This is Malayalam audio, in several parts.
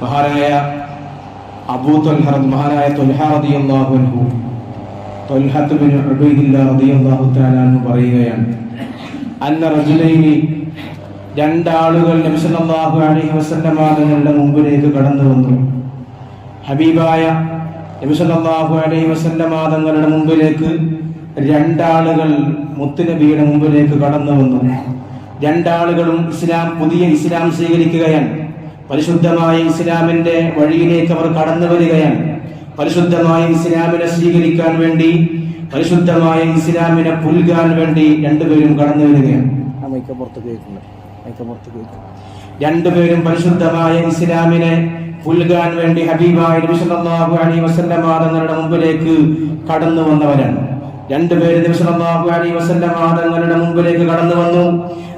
മഹാനായ അബൂ ത്വൽഹ മഹാനായ ത്വൽഹ റളിയല്ലാഹു അൻഹു ത്വൽഹത്ത് ബിൻ ഉബൈദില്ലാഹ് റളിയല്ലാഹു തആല അൻഹു പറയുകയാണ്, അന്ന റജുലൈനി, രണ്ടാളുകൾ നബി സല്ലല്ലാഹു അലൈഹി വസല്ലമ തങ്ങളുടെ മുമ്പിലേക്ക് കടന്നു വന്നു. ഹബീബായ നബി സല്ലല്ലാഹു അലൈഹി വസല്ലമ തങ്ങളുടെ മുമ്പിലേക്ക് രണ്ടാളുകൾ മുത്തുനബിയുടെ മുമ്പിലേക്ക് കടന്നു വന്നു. രണ്ടാളുകളും പുതിയ ഇസ്ലാം സ്വീകരിക്കുകയാണ്. പരിശുദ്ധമായ ഇസ്ലാമിന്റെ വഴിയിലേക്ക് അവർ കടന്നു വരികയാണ്. പരിശുദ്ധമായ ഇസ്ലാമിനെ സ്വീകരിക്കാൻ വേണ്ടി, പരിശുദ്ധമായ ഇസ്ലാമിനെ പുൽകാൻ വേണ്ടി രണ്ടുപേരും കടന്നു വരികയാണ്. രണ്ടുപേരും പരിശുദ്ധമായ ഇസ്ലാമിനെ പുൽകാൻ വേണ്ടി ഹബീബായ നബി സല്ലല്ലാഹു അലൈഹി വസല്ലമ തങ്ങളുടെ മുമ്പിലേക്ക് കടന്നു വന്നവരാണ്. രണ്ടുപേരും നബി സല്ലല്ലാഹു അലൈഹി വസല്ലമ തങ്ങളുടെ മുമ്പിലേക്ക് കടന്നു വന്നു.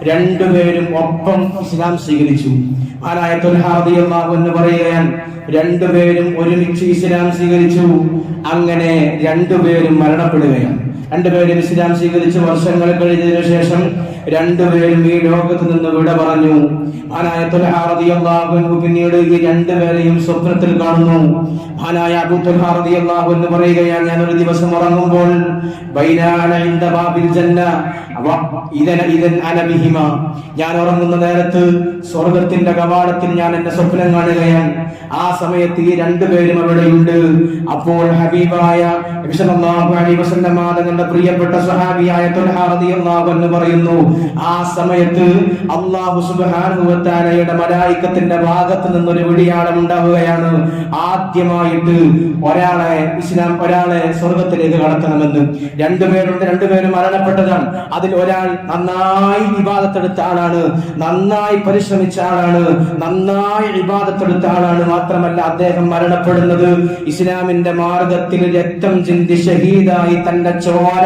രണ്ടുപേരും ഒപ്പം ഇസ്ലാം സ്വീകരിച്ചു. മഹാനായ ത്വൽഹ റളിയല്ലാഹു അൻഹു പറയുകയാണ്, രണ്ടുപേരും ഒരുമിച്ച് ഇസ്ലാം സ്വീകരിച്ചു. അങ്ങനെ രണ്ടുപേരും മരണപ്പെടുകയാണ്. രണ്ടുപേരും ഇസ്ലാം സ്വീകരിച്ച് വർഷങ്ങൾ കഴിഞ്ഞതിനു ശേഷം രണ്ടുപേരും ഈ ലോകത്ത് നിന്ന് വിട പറഞ്ഞു. മഹാനായ ത്വൽഹ റളിയല്ലാഹു അൻഹു പിന്നീട് ഈ രണ്ടുപേരെയും സ്വപ്നത്തിൽ കാണുന്നു. മഹാനായ അബൂ ത്വൽഹ റളിയല്ലാഹു അൻഹു പറയുകയാണ്, ഞാൻ ഒരു ദിവസം ഉറങ്ങുമ്പോൾ ഞാൻ ഉറങ്ങുന്ന നേരത്ത് സ്വർഗത്തിന്റെ കവാടത്തിൽ ഞാൻ എന്റെ സ്വപ്നം കാണുകയാണ്. ആ സമയത്ത് ഈ രണ്ടുപേരും അവിടെയുണ്ട്. അപ്പോൾ ഹബീബായ നബി സല്ലല്ലാഹു അലൈഹി വസല്ലമ തങ്ങളുടെ പ്രിയപ്പെട്ട സ്വഹാബിയായ ത്വൽഹ റളിയല്ലാഹു അൻഹു പറയുന്നു, ആ സമയത്ത് അല്ലാഹു സുബ്ഹാനഹു വ തആലയുടെ മലായികത്തിന്റെ ഭാഗത്ത് നിന്നൊരു വിളിയാളം ഉണ്ടാവുകയാണ്. ആദ്യമായിട്ട് ഒരാളെ സ്വർഗത്തിലേക്ക് കടത്തണമെന്ന്. രണ്ടുപേരും മരണപ്പെട്ടതാണ്. അതിൽ ഒരാൾ നന്നായി ഇബാദത്തെടുത്ത ആളാണ്, നന്നായി പരിശ്രമിച്ച ആളാണ്, നന്നായി ഇബാദത്തെടുത്ത ആളാണ്. മാത്രമല്ല അദ്ദേഹം മരണപ്പെടുന്നത് ഇസ്ലാമിന്റെ മാർഗത്തിൽ രക്തം ചിന്തി ഷഹീദായി തന്റെ ചോര,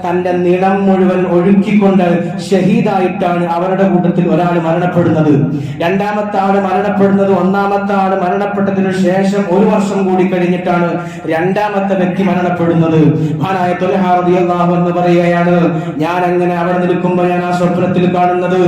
തന്റെ നിളം മുഴുവൻ ഒഴുക്കിക്കൊണ്ട് ഷഹീദായിട്ടാണ് അവരുടെ കൂട്ടത്തിൽ ഒരാൾ മരണപ്പെടുന്നത്. രണ്ടാമത്തെ ആള് മരണപ്പെടുന്നത്, ഒന്നാമത്തെ ആള് മരണപ്പെട്ടതിനു ശേഷം ഒരു വർഷം കൂടി കഴിഞ്ഞിട്ടാണ് രണ്ടാമത്തെ വ്യക്തി മരണപ്പെടുന്നത്. മഹാനായ ത്വൽഹ റളിയല്ലാഹു അൻഹു പറയുകയാണ്, ഞാൻ അങ്ങനെ അവിടെ നിൽക്കുമ്പോൾ ഞാൻ ആ സ്വപ്നത്തിൽ കാണുന്നത്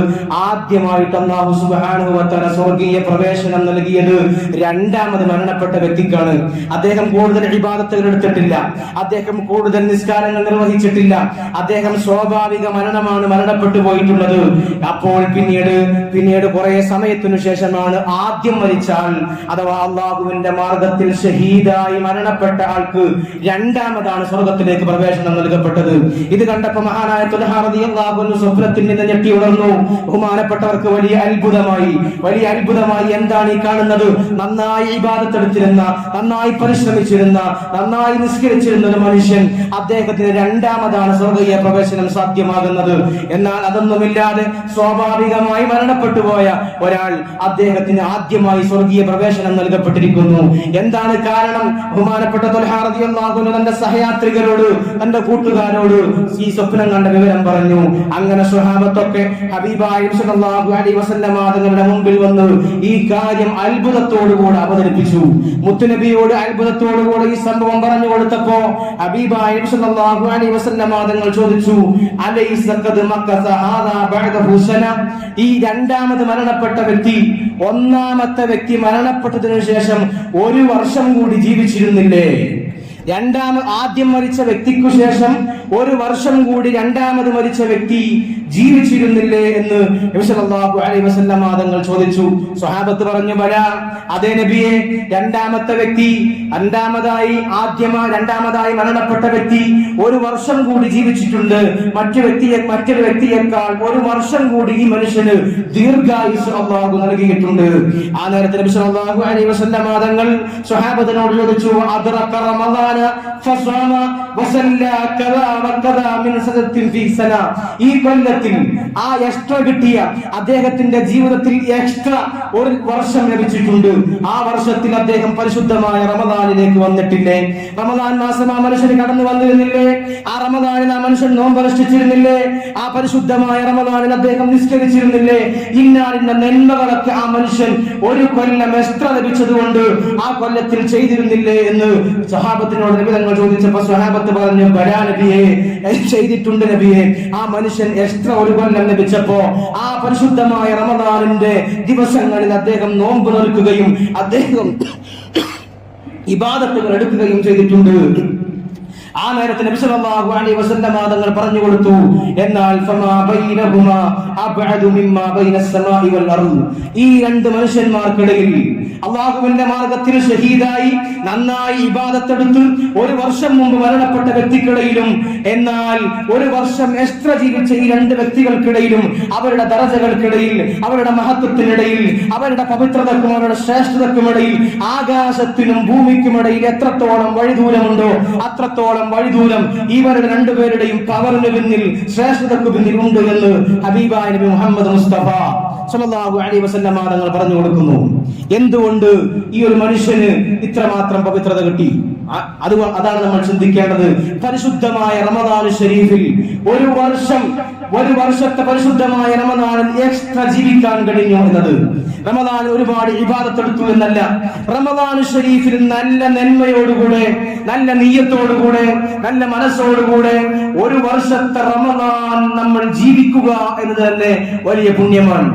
ആദ്യമായിട്ട് അല്ലാഹു സുബ്ഹാനഹു വ തആല സ്വർഗീയ പ്രവേശനം നൽകിയത് രണ്ടാമത് മരണപ്പെട്ട വ്യക്തിക്കാണ്. അദ്ദേഹം കൂടുതൽ ഇബാദത്തുകൾ എടുത്തിട്ടില്ല, അദ്ദേഹം കൂടുതൽ നിസ്കാരങ്ങൾ നിർവഹിച്ചിട്ടില്ല, അദ്ദേഹം സ്വാഭാവിക മരണമാണ് മരണപ്പെട്ടു പോയിട്ടുള്ളത്. അപ്പോൾ പിന്നീട് കുറെ സമയത്തിനു ശേഷമാണ് ആദ്യം മരിച്ച ആൾ, അഥവാ അള്ളാഹുവിന്റെ മാർഗത്തിൽ ഷഹീദായി മരണപ്പെട്ട ആൾക്ക് രണ്ടാമതാണ് സ്വർഗത്തിലേക്ക് പ്രവേശനം നൽകപ്പെട്ടത്. ഇത് കണ്ടപ്പോൾ മഹാനായ ത്വൽഹ റളിയല്ലാഹു അൻഹു സ്വപ്നത്തിൽ നിന്ന് ഞെട്ടി ഉണർന്നു. ബഹുമാനപ്പെട്ടവർക്ക് വലിയ അത്ഭുതമായി എന്താണ് ഈ കാണുന്നത്? നന്നായി ഇബാദത്ത് എടുത്തിരുന്ന, നന്നായി പരിശ്രമിച്ചിരുന്ന, നന്നായി നിസ്കരിച്ചിരുന്ന ഒരു മനുഷ്യൻ, അദ്ദേഹത്തിന് രണ്ടാമതാണ് സ്വർഗീയ പ്രവേശനം സാധ്യമാകുന്നത്. എന്നാൽ അതൊന്നുമില്ലാതെ സ്വാഭാവികമായി മരണപ്പെട്ടു പോയ ഒരാൾ, അദ്ദേഹത്തിന് ആദ്യമായി സ്വർഗീയ പ്രവേശനം നൽകപ്പെട്ടിരിക്കുന്നു. എന്താണ് കാരണം? ബഹുമാനപ്പെട്ട ത്വൽഹ റളിയല്ലാഹു അൻഹു തന്റെ സഹയാത്രികരോട്, തന്റെ കൂട്ടുകാരോട് ഈ സ്വപ്നം കണ്ട വിവരം പറഞ്ഞു. അങ്ങനെ സ്വഹാബത്തൊക്കെ ഹബീബായ നബി സല്ലല്ലാഹു അലൈഹി വസല്ലമ തങ്ങളുടെ മുമ്പിൽ വന്ന് ഈ കാര്യം അത്ഭുതത്തോടുകൂടി അവതരിപ്പിച്ചു. മുത്തുനബിയോട് അത്ഭുതത്തോടുകൂടി ഈ സംഭവം പറഞ്ഞു കൊടുത്തപ്പോ ഹബീബായ നബി സല്ലല്ലാഹു അലൈഹി വസല്ലമ തങ്ങൾ ചോദിച്ചു, അലൈസ ഖദ് മക്കസ ഹാദാ ബഅദഹു സന? ഈ രണ്ടാമത് മരണപ്പെട്ട വ്യക്തി ഒന്നാമത്തെ വ്യക്തി മരണപ്പെട്ടതിനു ശേഷം ഒരു വർഷം കൂടി ജീവിച്ചിരുന്നില്ലേ? ആദ്യം മരിച്ച വ്യക്തിക്കു ശേഷം ഒരു വർഷം കൂടി രണ്ടാമത് മരിച്ച വ്യക്തി ജീവിച്ചിരുന്നില്ലേ എന്ന് നബി സല്ലല്ലാഹു അലൈഹി വസല്ലം തങ്ങൾ ചോദിച്ചു. സ്വഹാബത്ത് പറഞ്ഞു, ബലാ, അതേ നബിയെ, രണ്ടാമത്തെ വ്യക്തി, രണ്ടാമതായി മരണപ്പെട്ട വ്യക്തി ഒരു വർഷം കൂടി ജീവിച്ചിട്ടുണ്ട്. മറ്റൊരു വ്യക്തിയേക്കാൾ ഒരു വർഷം കൂടി ഈ മനുഷ്യന് ദീർഘായുസ് അല്ലാഹു നൽകിയിട്ടുണ്ട്. ആ നേരത്തെ നബി സല്ലല്ലാഹു അലൈഹി വസല്ലം തങ്ങൾ സ്വഹാബത്തിനോട് ചോദിച്ചു, അദ്റക റമദാന ഫസമ വസല്ല കദാ വകദാ മിൻ സദത്തിൻ ഫീ സന? ഈ കൊല്ലത്തിൽ ആ എക്സ്ട്രാ കിട്ടിയ, അദ്ദേഹത്തിന്റെ ജീവിതത്തിൽ എക്സ്ട്രാ ഒരു വർഷം ലഭിച്ചിട്ടുണ്ട്. ആ വർഷത്തിൽ അദ്ദേഹം പരിശുദ്ധമായ റമദാനിലേക്ക് വന്നിട്ടില്ലേ? റമദാൻ മാസം ആ മനുഷ്യന് കടന്നു വന്നിരുന്നില്ലേ? ആ റമദാനിൽ ആ മനുഷ്യൻ നോമ്പനുഷ്ഠിച്ചിരുന്നില്ലേ? ആ പരിശുദ്ധമായ റമദാനിൽ അദ്ദേഹം നിസ്കരിച്ചിരുന്നില്ലേ? ഇന്നാലിന്റെ നന്മകളൊക്കെ ആ മനുഷ്യൻ ഒരു കൊല്ലം എക്സ്ട്രാ ലഭിച്ചതുകൊണ്ട് ആ കൊല്ലത്തിൽ ചെയ്തിരുന്നില്ലേ എന്ന് സഹാബത്തിനോട് നബി തങ്ങൾ ചോദിച്ചപ്പോൾ സ്വഹാബത്ത് സഹാബത്ത് പറഞ്ഞു, ബലാ നബിയെ, ചെയ്തിട്ടുണ്ട് നബിയെ. ആ മനുഷ്യൻ എക്സ്ട്രാ ഒരു കൊല്ലം ലഭിച്ചപ്പോ ആ പരിശുദ്ധമായ റമദാനിന്റെ ദിവസങ്ങളിൽ അദ്ദേഹം നോമ്പ് നോൽക്കുകയും അദ്ദേഹം ഇബാദത്തുകൾ എടുക്കുകയും ചെയ്തിട്ടുണ്ട്. ആ നേരത്തെ നബി സല്ലല്ലാഹു അലൈഹി വസല്ലം തങ്ങൾ പറഞ്ഞു കൊടുത്തു, എന്നാൽ ഫമാ ബൈനഹുമാ അബ്അദു മിമ്മാ ബൈനസ് സമാഇ വൽ അർദ്. ഈ രണ്ട് മനുഷ്യന്മാർക്കിടയിൽ അല്ലാഹുവിന്റെ മാർഗ്ഗത്തിൽ ഷഹീദായി നന്നായി ഇബാദത്തെടുത്ത് ഒരു വർഷം മുമ്പ് മരണപ്പെട്ട വ്യക്തിക്കിടയിലും എന്നാൽ ഒരു വർഷം എക്സ്ട്രാ ജീവിച്ച ഈ രണ്ട് വ്യക്തികൾക്കിടയിലും അവരുടെ ദറജകൾക്കിടയിൽ അവരുടെ മഹത്വത്തിനിടയിൽ അവരുടെ പവിത്രതക്കും അവരുടെ ശ്രേഷ്ഠതക്കുമിടയിൽ ആകാശത്തിനും ഭൂമിക്കുമിടയിൽ എത്രത്തോളം വഴിദൂരമുണ്ടോ അത്രത്തോളം വഴിദൂരം ഇവരുടെ രണ്ടുപേരുടെയും പവറിന് പിന്നിൽ ശ്രേഷ്ഠതക്ക് പിന്നിൽ ഉണ്ട് എന്ന് ഹബീബായ നബി മുഹമ്മദ് മുസ്തഫ സല്ലല്ലാഹു അലൈഹി വസല്ലം തങ്ങൾ പറഞ്ഞു കൊടുക്കുന്നു. എന്തുകൊണ്ട് ഈ ഒരു മനുഷ്യന് ഇത്രമാത്രം പവിത്രത കിട്ടി? അതാണ് നമ്മൾ ചിന്തിക്കേണ്ടത്. പരിശുദ്ധമായ റമദാൻ ഷരീഫിൽ ഒരു വർഷത്തെ പരിശുദ്ധമായ റമദാനിൽ എക്സ്ട്രാ ജീവിക്കാൻ കഴിഞ്ഞു എന്നത് റമദാൻ ഒരുപാട് ഇബാദത്ത് എടുത്തു എന്നല്ല. റമദാൻ ഷരീഫിൽ നല്ല നന്മയോടുകൂടെ നല്ല നിയ്യത്തോടുകൂടെ നല്ല മനസ്സോടുകൂടെ ഒരു വർഷത്തെ റമദാൻ നമ്മൾ ജീവിക്കുക എന്നത് തന്നെ വലിയ പുണ്യമാണ്.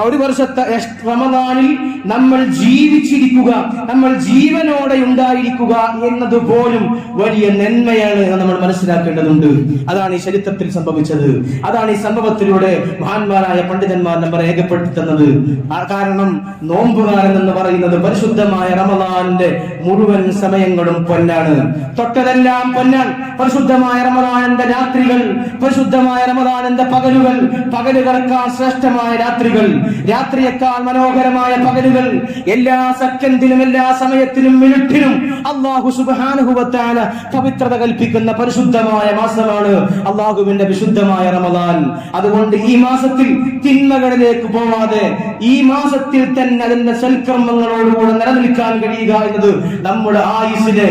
ഒരു വർഷത്തെ റമദാനിൽ നമ്മൾ ജീവിച്ചിരിക്കുക, നമ്മൾ ജീവനോടെ ഉണ്ടായിരിക്കുക എന്നത് പോലും വലിയ നന്മയാണ് എന്ന് നമ്മൾ മനസ്സിലാക്കേണ്ടതുണ്ട്. അതാണ് ഈ ചരിത്രത്തിൽ സംഭവിച്ചത്. അതാണ് ഈ സംഭവത്തിലൂടെ മഹാന്മാരായ പണ്ഡിതന്മാർ നമ്മൾ രേഖപ്പെടുത്തുന്നത്. കാരണം നോമ്പുകാലം എന്ന് പറയുന്നത് പരിശുദ്ധമായ റമദാനിന്റെ മുഴുവൻ സമയങ്ങളും പൊന്നാണ്. തൊട്ടതെല്ലാം പൊന്നാൻ. പരിശുദ്ധമായ റമദാനിന്റെ രാത്രികൾ, പരിശുദ്ധമായ റമദാനിന്റെ പകലുകൾ, പകലുകളേക്കാൾ ശ്രേഷ്ഠമായ രാത്രികൾ, രാത്രിയേക്കാൾ മനോഹരമായ പകലുകൾ, എല്ലാ സെക്കൻഡിലും എല്ലാ സമയത്തിനും മിനിറ്റിനും അല്ലാഹു സുബ്ഹാനഹു വ തആല പവിത്രത കൽപ്പിക്കുന്ന പരിശുദ്ധമായ മാസമാണ് അല്ലാഹുവിന്റെ വിശുദ്ധമായ റമദാൻ. അതുകൊണ്ട് ഈ മാസത്തിൽ തിന്മകളിലേക്ക് പോവാതെ ഈ മാസത്തിൽ തന്നെ അതിന്റെ സൽക്കർമ്മങ്ങളോടുകൂടെ നിലനിൽക്കാൻ കഴിയുക എന്നത് നമ്മുടെ ആയുസ്സിലെ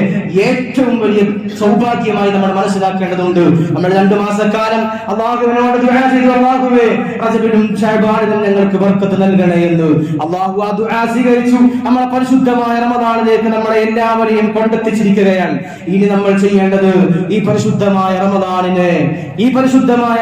ഏറ്റവും വലിയ സൗഭാഗ്യമായി നമ്മൾ മനസ്സിലാക്കേണ്ടതുണ്ട്. നമ്മൾ 2 മാസക്കാലം അല്ലാഹുവിനോട് ദുആ ചെയ്തു, അല്ലാഹുവേ റജബിലും ശഅബാനിലും ഞങ്ങൾക്ക് ബർക്കത്ത് നൽകണേ എന്ന്. അല്ലാഹു ആ ദുആ സ്വീകരിച്ചു. നമ്മുടെ പരിശുദ്ധമായ റമദാനിലേക്ക് നമ്മളെ എല്ലാവരെയും കൊണ്ടെത്തിച്ചിരിക്കുകയാണ്. ഇനി നമ്മൾ ചെയ്യേണ്ടത് ഈ പരിശുദ്ധമായ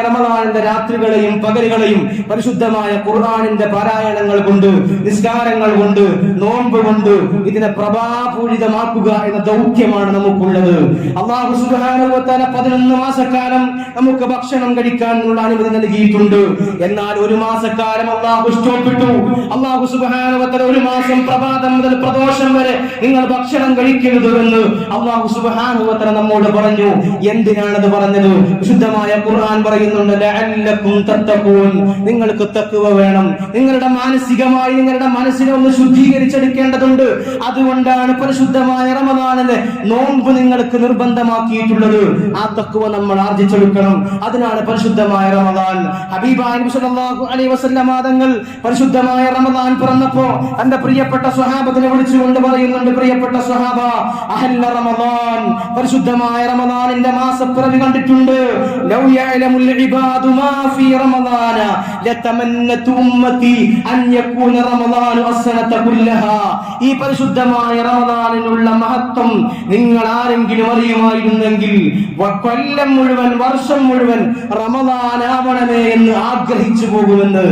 റമദാനിന്റെ രാത്രികളെയും പകലുകളെയും പരിശുദ്ധമായ ഖുർആനിന്റെ പാരായണങ്ങൾ കൊണ്ട്, നിസ്കാരങ്ങൾ കൊണ്ട്, നോമ്പ് കൊണ്ട് ഇതിനെ പ്രഭാപൂരിതമാക്കുക എന്ന ദൗത്യമാണ് നമുക്കുള്ളത്. അല്ലാഹു സുബ്ഹാനഹു വ തആല 11 മാസക്കാലം നമുക്ക് ഭക്ഷണം കഴിക്കാനുള്ള അനുമതി നൽകിയിട്ടുണ്ട്. എന്നാൽ 1 മാസക്കാലം അല്ലാഹു സ്റ്റോപ്പിട്ടു. അല്ലാഹു സുബ്ഹാനഹു വ തആല 1 മാസം പ്രഭാതം മുതൽ പ്രദോഷം വരെ നിങ്ങൾ ഭക്ഷണം കഴിക്കരുത് എന്ന് അല്ലാഹു സുബ്ഹാനഹു വ തആല നമ്മോട് പറഞ്ഞു. എന്തിനാണത് പറഞ്ഞത്? വിശുദ്ധമായ ഖുർആൻ പറയുന്നുണ്ട്, ലഅല്ലകും തത്തഖൂൻ, നിങ്ങൾക്ക് തഖ്വ വേണം. നിങ്ങളുടെ മാനസികമായി നിങ്ങളുടെ മനസ്സിനെ ഒന്ന് ശുദ്ധീകരിച്ചെടുക്കേണ്ടതുണ്ട്. അതുകൊണ്ടാണ് പരിശുദ്ധമായ റമദാനിലെ നോമ്പ് നിങ്ങൾക്ക് നിർബന്ധമാക്കിയിട്ടുള്ളത്. ആ തഖ്വ നമ്മൾ ആർജിച്ചെടുക്കണം. അതിനാണ് പരിശുദ്ധമായ റമദാൻ. ഹബീബായ നബി സല്ലല്ലാഹു അലൈഹി വസല്ലം തങ്ങൾ പരിശുദ്ധമായ റമദാൻ പിറന്നപ്പോ തന്റെ പ്രിയപ്പെട്ട സ്വഹാബത്തിനെ വിളിച്ചുകൊണ്ട് പറയുന്നുണ്ട്, പ്രിയപ്പെട്ട സ്വഹാബ, അഹല്ല റമദാൻ, പരിശുദ്ധമായ റമദാനിന്റെ മാസപ്പിറവി കണ്ടിട്ടുണ്ട്. ലൗ യഅലമുൽ ഇബാദു മാ ഫീ റമദാന ലതമന്നതു ഉമ്മതി അൻ യകൂന റമദാനു അസ്സനത കുല്ലഹാ. ഈ പരിശുദ്ധമായ റമദാനിനുള്ള മഹത്വം നിങ്ങൾ ആരെങ്കിലും അറിയുമായിരുന്നെങ്കിൽ കൊല്ലം മുഴുവൻ, വർഷം മുഴുവൻ റമദാനാവണമേ എന്ന് ആഗ്രഹിച്ചു പോകുമെന്ന്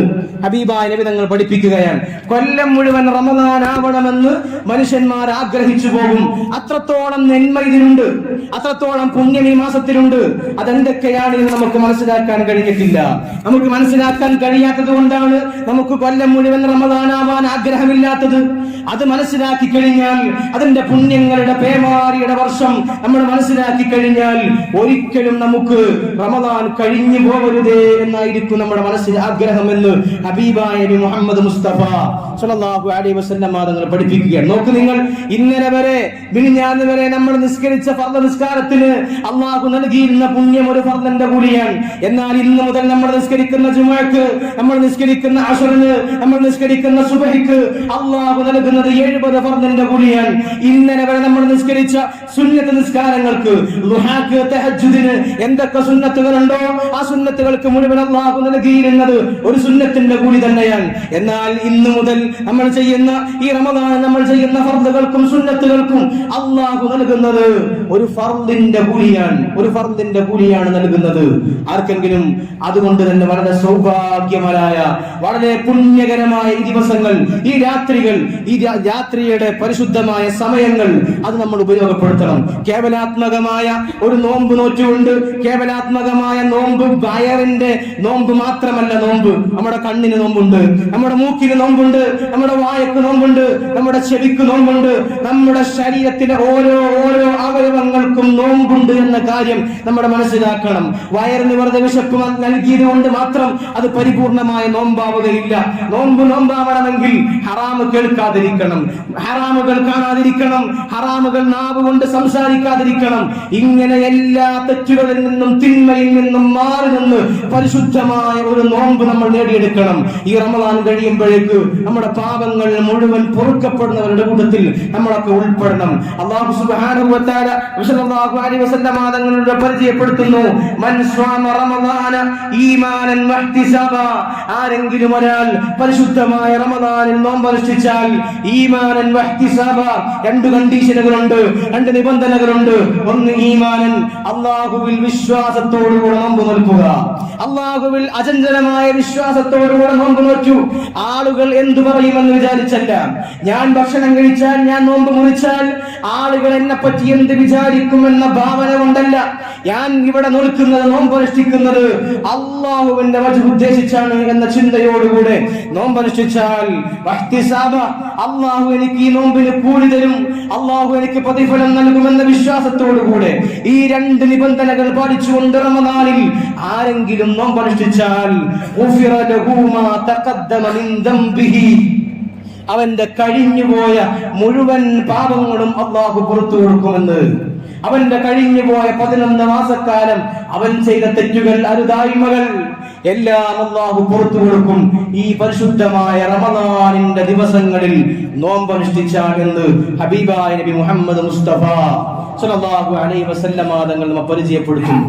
ഹബീബായ നബി തങ്ങൾ പഠിപ്പിക്കുകയാണ്. കൊല്ലം മുഴുവൻ റമദാനാവണമെന്ന് മനുഷ്യന്മാർ ആഗ്രഹിച്ചു പോകും. അത്രത്തോളം നന്മ ഇതിനുണ്ട്, അത്രത്തോളം പുണ്യം ഈ മാസത്തിലുണ്ട്. അതെന്തൊക്കെയാണ് എന്ന് നമുക്ക് മനസ്സിലാക്കാൻ കഴിഞ്ഞിട്ടില്ല. നമുക്ക് മനസ്സിലാക്കാൻ കഴിയാത്തത് കൊണ്ടാണ് നമുക്ക് കൊല്ലം മുഴുവൻ റമദാനാവാൻ ആഗ്രഹമില്ലാത്തത്. അത് മനസ്സിലാക്കി കഴിഞ്ഞാൽ, അതിന്റെ പുണ്യങ്ങളുടെ പേമാരിയുടെ വർഷം നമ്മൾ മനസ്സിലാക്കി കഴിഞ്ഞാൽ ഒരിക്കലും നമുക്ക് റമദാൻ കഴിഞ്ഞു പോകരുതേ എന്നായിരിക്കും നമ്മുടെ മനസ്സിൽ ആഗ്രഹം എന്ന് ഹബീബായ നബി മുഹമ്മദ് മുസ്തഫ സല്ലല്ലാഹു അലൈഹി വസല്ലം തങ്ങൾ പഠിപ്പിക്കുകയാണ്. നോക്ക് നിങ്ങൾ, ഇന്നലെ വരെ മിനിഞ്ഞാന്ന് വരെ നമ്മൾ നിസ്കരിച്ച ഫർദ് നിസ്കാരത്തിന് അല്ലാഹു നൽകിയിരുന്ന പുണ്യം ഒരു ഫർദിന്റെ കൂലിയാണ്. എന്നാൽ ഇന്ന് മുതൽ നമ്മൾ നിസ്കരിക്കുന്ന ജുമുഅക്ക്, നമ്മൾ നിസ്കരിക്കുന്ന അശ്റിന്, നമ്മൾ നിസ്കരിക്കുന്ന സുബഹിക്ക് അല്ലാഹു നൽകുന്നത് 70 ഫർദിന്റെ കൂലിയാണ്. ഇന്നലെ വരെ നമ്മൾ നിസ്കരിച്ച സുന്നത്ത് നിസ്കാരങ്ങൾക്ക്, ളുഹാക്ക്, തഹജ്ജുദിന് എന്തൊക്കെ സുന്നത്തുകളുണ്ടോ ആ സുന്നത്തുകൾക്ക് മുഴുവൻ അല്ലാഹു നൽകിയിരുന്നത് ഒരു സുന്നത്തിന്റെ കൂലി തന്നെയാണ്. എന്നാൽ ഇന്നു മുതൽ നമ്മൾ ചെയ്യുന്ന ഈ റമദാൻ നമ്മൾ ചെയ്യുന്ന ഫർദുകൾക്കും സുന്നത്തുകൾക്കും അള്ളാഹു നൽകുന്നത് ഒരു ഫർദിന്റെ കൂലിയാണ് നൽകുന്നത് ആർക്കെങ്കിലും. അതുകൊണ്ട് തന്നെ വളരെ സൗഭാഗ്യമരായ വളരെ പുണ്യകരമായ ഈ ദിവസങ്ങൾ, ഈ രാത്രികൾ, ഈ രാത്രിയുടെ പരിശുദ്ധമായ സമയങ്ങൾ അത് നമ്മൾ ഉപയോഗപ്പെടുത്തണം. കേവലാത്മകമായ ഒരു നോമ്പ് നോറ്റുകൊണ്ട്, കേവലാത്മകമായ നോമ്പ് വയറിന്റെ നോമ്പ് മാത്രമല്ല നോമ്പ്. നമ്മുടെ കണ്ണിന് നോമ്പുണ്ട്, നമ്മുടെ മൂക്കിന് നോമ്പുണ്ട്, നമ്മുടെ വായക്ക് നോമ്പുണ്ട്, നമ്മുടെ ചെവിക്ക് നോമ്പുണ്ട്, നമ്മുടെ ശരീരത്തിലെ ഓരോ അവയവങ്ങൾക്കും നോമ്പുണ്ട് എന്ന കാര്യം നമ്മുടെ മനസ്സിലാക്കണം. വയറിന് വെറുതെ വിശപ്പ് നൽകിയത് കൊണ്ട് മാത്രം അത് പരിപൂർണമായ നോമ്പാവുകയില്ല. നോമ്പാവണമെങ്കിൽ ഹറാമ് കേൾക്കാതിരിക്കണം, ഹറാമുകൾ കാണാതിരിക്കണം, ഹറാമുകൾ നാവ് കൊണ്ട് സംസാരിക്കാതിരിക്കണം. ഇങ്ങനെ എല്ലാ തെറ്റുകളിൽ നിന്നും തിന്മയിൽ നിന്നും മാറി നിന്ന് പരിശുദ്ധമായ ഒരു നോമ്പ് നമ്മൾ നേടിയെടുക്കണം. ഈ റമദാൻ കഴിയുമ്പോഴേക്ക് നമ്മുടെ പാപങ്ങൾ മുഴുവൻ പൊറുക്കപ്പെടുന്നവരുടെ കൂട്ടത്തിൽ നമ്മളൊക്കെ ഉൾപ്പെടണം. അല്ലാഹു സുബ്ഹാനഹു വ തആല സ്വല്ലല്ലാഹു അലൈഹി വസല്ലം തങ്ങളുടെ പരിചയപ്പെടുത്തുന്നു, മൻ സ്വമ റമദാന ഈമാനൻ വഹ്തിസാബ. ആരെങ്കിലും ഒരാൾ പരിശുദ്ധമായ റമദാനിൽ നോമ്പ് അനുഷ്ഠിച്ചാൽ ഈമാനൻ വഹ്തിസാബ, രണ്ട് കണ്ടീഷനുകളുണ്ട്, രണ്ട് നിബന്ധനകളുണ്ട്. ഒന്ന് ഈമാനൻ, അല്ലാഹുവിൽ വിശ്വാസത്തോടുകൂടെ നോമ്പ് നോൽക്കുക. അല്ലാഹുവിൽ അചഞ്ചലമായ വിശ്വാസത്തോടുകൂടെ നോമ്പ് നോറ്റു. ആളുകൾ എന്തു പറയുമെന്ന് വിചാരിച്ചല്ല. ഞാൻ ഭക്ഷണം കഴിച്ചാൽ, ഞാൻ നോമ്പ് മുറിച്ചാൽ ആളുകൾ എന്നെ പറ്റി എന്ത് വിചാരിക്കുമെന്ന ഭാവന കൊണ്ടല്ല ഞാൻ ഇവിടെ നോൽക്കുന്നത്, നോമ്പ് അനുഷ്ഠിക്കുന്നത് അള്ളാഹുവിന്റെ വജ് ഉദ്ദേശിച്ചാണ് എന്ന ചിന്തയോടുകൂടെ നോമ്പ് അനുഷ്ഠിച്ചാൽ അള്ളാഹു എനിക്ക് ഈ നോമ്പിന് കൂലി തരും, അള്ളാഹു എനിക്ക് പ്രതിഫലം നൽകുമെന്ന വിശ്വാസത്തോടുകൂടെ ഈ രണ്ട് നിബന്ധനകൾ പാലിച്ചുകൊണ്ട് റമദാനിൽ ആരെങ്കിലും നോമ്പ് അനുഷ്ഠിച്ചാൽ അവന്റെ കഴിഞ്ഞുപോയ മുഴുവൻ പാപങ്ങളും അള്ളാഹു പുറത്തു കൊടുക്കുമെന്ന്. അവന്റെ കഴിഞ്ഞുപോയ 11 മാസക്കാലം അവൻ ചെയ്ത തെറ്റുകൾ, അരുതായ്മകൾ എല്ലാം അല്ലാഹു പുറത്തു കൊടുക്കും ഈ പരിശുദ്ധമായ റമദാനിന്റെ ദിവസങ്ങളിൽ നോമ്പ് അനുഷ്ഠിച്ചാൽ എന്ന് ഹബീബായ നബി മുഹമ്മദ് മുസ്തഫ സ്വല്ലല്ലാഹു അലൈഹി വസല്ലം തങ്ങൾ നമ്മെ പരിചയപ്പെടുത്തുന്നു.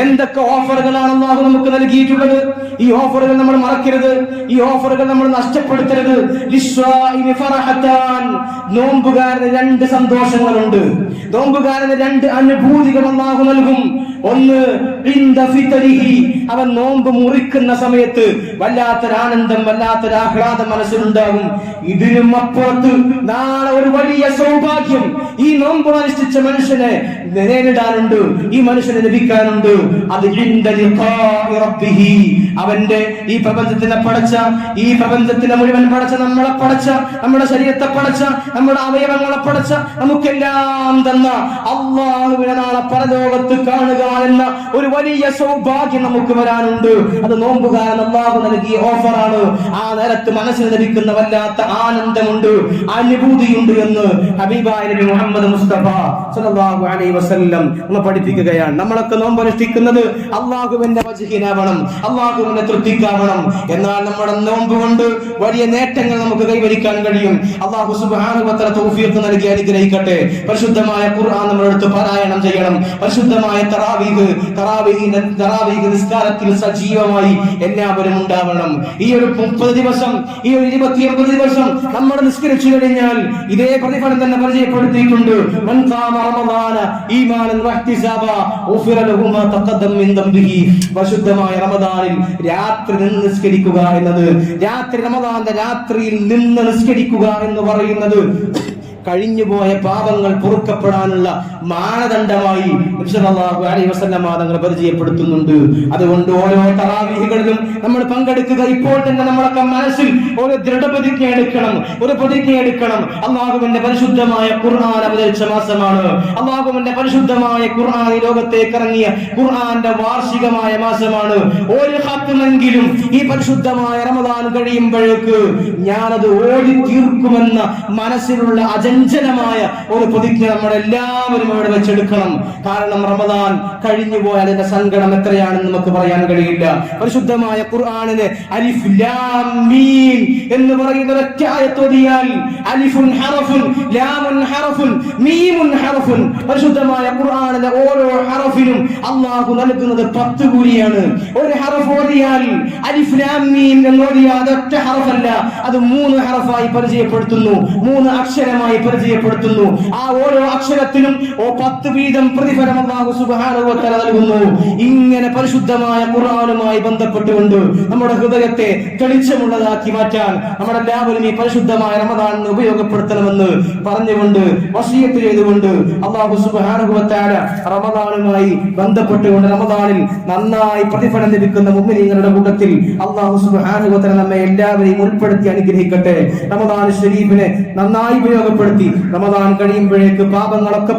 എന്തൊക്കെ ഓഫറുകളാണ് അല്ലാഹു നമുക്ക് നൽകിയിട്ടുള്ളത്. ഈ ഓഫറുകൾ നമ്മൾ മറക്കരുത്, ഈ ഓഫറുകൾ നമ്മൾ നഷ്ടപ്പെടുത്തരുത്. ലിസ്വാഇമി ഫറഹതാൻ, നോമ്പുകാരന് 2 സന്തോഷങ്ങളുണ്ട്, നോമ്പുകാരന് 2 അനുഭൂതികൾ അല്ലാഹു നൽകും. ഒന്ന് ഇൻദ ഫിത്രിഹി, അവൻ നോമ്പ് മുറിക്കുന്ന സമയത്ത് വല്ലാത്തൊരാനന്ദം, വല്ലാത്തൊരാഹ്ലാദം മനസ്സിലുണ്ടാകും. ഇതിനും അപ്പുറത്ത് നാളെ ഒരു വലിയ സൗഭാഗ്യം ഈ നോമ്പ് അനുഷ്ഠിച്ച മനുഷ്യനെ നേരിടാനുണ്ട്, ഈ മനുഷ്യനെ ലഭിക്കാനുണ്ട്. അത് ഇൻദ ലിഖാഇ റബ്ബിഹി, അവന്റെ ഈ പ്രപഞ്ചത്തിനെ പടച്ച, ഈ പ്രപഞ്ചത്തിനെ മുഴുവൻ പടച്ച, നമ്മളെ പടച്ച, നമ്മുടെ ശരീരത്തെ പടച്ച, നമ്മുടെ അവയവങ്ങളെ പടച്ച, നമുക്കെല്ലാം തന്ന അല്ലാഹുവിനെ നാളെ പരലോകത്ത് കാണുക എന്ന ഒരു വലിയ സൗഭാഗ്യം നമുക്ക് വരാനുണ്ട്. അത് നോമ്പുകാരൻ അല്ലാഹു നൽകിയ ഓഫറാണ്. ആ നേരത്ത് മനസ്സിന് ലഭിക്കുന്ന വല്ലാത്ത ആനന്ദമുണ്ട്, അനുഭൂതിയുണ്ട് എന്ന് ഹബീബായ നബി മുഹമ്മദ് മുസ്തഫ സ്വല്ലല്ലാഹു അലൈഹി വസല്ലം നമ്മെ പഠിപ്പിക്കുകയാണ്. നമ്മളൊക്കെ നോമ്പ് അനുഷ്ഠിക്കുന്നത് അല്ലാഹുവിന്റെ വജ്ഹിനാവണം, അല്ലാഹുവിന്റെ തൃപ്തിക്കാവണം. എന്നാൽ നമ്മുടെ നോമ്പ് കൊണ്ട് വലിയ നേട്ടങ്ങൾ നമുക്ക് കൈവരിക്കാൻ കഴിയും. അല്ലാഹു സുബ്ഹാനഹു വ തആല തൗഫീഖ് നൽകി അനുഗ്രഹിക്കട്ടെ. പരിശുദ്ധമായ ഖുർആൻ നമ്മൾ എടുത്ത് പാരായണം ചെയ്യണം. പരിശുദ്ധമായ തറാവീഹ് നിസ്കാരത്തിൽ സജീവമായി എല്ലാവരും ഉണ്ടാവണം. ഈ ഒരു 30 ദിവസം, ഈ ഒരു 29 ദിവസം നമ്മൾ നിസ്കരിച്ചു കഴിഞ്ഞാൽ ഇതേ പ്രതിഫലം തന്നെ പരിചയപ്പെടുത്തിയിട്ടുണ്ട്. മൻ ഖാമ റമദാന ഈമാനൻ വഹ്തിസാബ ഗുഫിറ ലഹു മാ തഖദ്ദം മിൻ ദംബിഹി. പരിശുദ്ധമായ റമദാനിൽ രാത്രി നിന്ന് നിസ്കരിക്കുക എന്നത്, റമദാന്റെ രാത്രിയിൽ നിന്ന് നിസ്കരിക്കുക എന്ന് പറയുന്നത് കഴിഞ്ഞുപോയ പാപങ്ങൾ പൊറുക്കപ്പെടാനുള്ള മാനദണ്ഡമായി നബി സല്ലല്ലാഹു അലൈഹി വസല്ലം തങ്ങൾ പരിചയപ്പെടുത്തുന്നുണ്ട്. അതുകൊണ്ട് ഓരോ തറാവീഹുകളിലും നമ്മൾ പങ്കെടുക്കുക. ഇപ്പോൾ തന്നെ നമ്മളൊക്കെ മനസ്സിൽ ഒരു ദൃഢപ്രതിജ്ഞ എടുക്കണം, ഒരു പ്രതിജ്ഞ എടുക്കണം. അല്ലാഹുവിന്റെ പരിശുദ്ധമായ ഖുർആൻ അവതരിച്ച മാസമാണ്. അല്ലാഹുവിന്റെ പരിശുദ്ധമായ ഖുർആൻ ഈ ലോകത്തേക്ക് ഇറങ്ങിയ ഖുർആന്റെ വാർഷികമായ മാസമാണ്. ഒരു ഖത്മെങ്കിലും ഈ പരിശുദ്ധമായ റമദാൻ കഴിയുമ്പോഴേക്ക് ഞാനത് ഓടി തീർക്കുമെന്ന മനസ്സിലുള്ള അജണ്ട അചഞ്ചലമായ ഒരു പ്രതിജ്ഞ നമ്മളെല്ലാവരും അവിടെ വെച്ചെടുക്കണം. കാരണം റമദാൻ കഴിഞ്ഞു പോയാൽ അതിന്റെ സങ്കടം എത്രയാണെന്ന് നമുക്ക് പറയാൻ കഴിയില്ല. പരിശുദ്ധമായ ഖുർആനിലെ അലിഫ് ലാം മീം എന്ന് പറയുന്ന ഒരൊറ്റ ആയത്ത് ഓതിയാൽ അലിഫുൻ ഹറഫുൻ ലാമുൻ ഹറഫുൻ മീമുൻ ഹറഫുൻ, പരിശുദ്ധമായ ഖുർആനിലെ ഓരോ ഹറഫിനും അല്ലാഹു നൽകുന്നത് 10 കൂലിയാണ്. ഒരു ഹറഫ് ഓതിയാൽ അലിഫ് ലാം മീം എന്ന് ഓതിയാൽ ഒറ്റ ഹറഫല്ല, അത് 3 ഹറഫായി പരിചയപ്പെടുത്തുന്നു, 3 അക്ഷരമായി പരിചയപ്പെടുത്തുന്നു. ആ ഓരോ അക്ഷരത്തിനും 10 വീതം പ്രതിഫലം അല്ലാഹു സുബ്ഹാനഹു വ തആല നൽകുന്നു. ഇങ്ങനെ പരിശുദ്ധമായ ഖുർആനുമായി ബന്ധപ്പെട്ടുകൊണ്ട് നമ്മുടെ ഹൃദയത്തെ തെളിച്ചമുള്ളതാക്കി മാറ്റാൻ നമ്മളെല്ലാവരും ഈ പരിശുദ്ധമായ റമദാൻ ഉപയോഗപ്പെടുത്തണമെന്ന് പറഞ്ഞുകൊണ്ട് വസിയത്ത് ചെയ്തുകൊണ്ട് അല്ലാഹു സുബ്ഹാനഹു വ തആല റമദാനുമായി ബന്ധപ്പെട്ടുകൊണ്ട് റമദാനിൽ നന്നായി പ്രതിഫലം ലഭിക്കുന്ന മുഅ്മിനീങ്ങളുടെ കൂട്ടത്തിൽ അല്ലാഹു സുബ്ഹാനഹു വ തആല നമ്മെ എല്ലാവരെയും ഉൾപ്പെടുത്തി അനുഗ്രഹിക്കട്ടെ. റമദാൻ ശരീഫിനെ നന്നായി ഉപയോഗപ്പെടുത്തി റമദാൻ കഴിയുമ്പോഴേക്ക് പാപങ്ങളൊക്കെ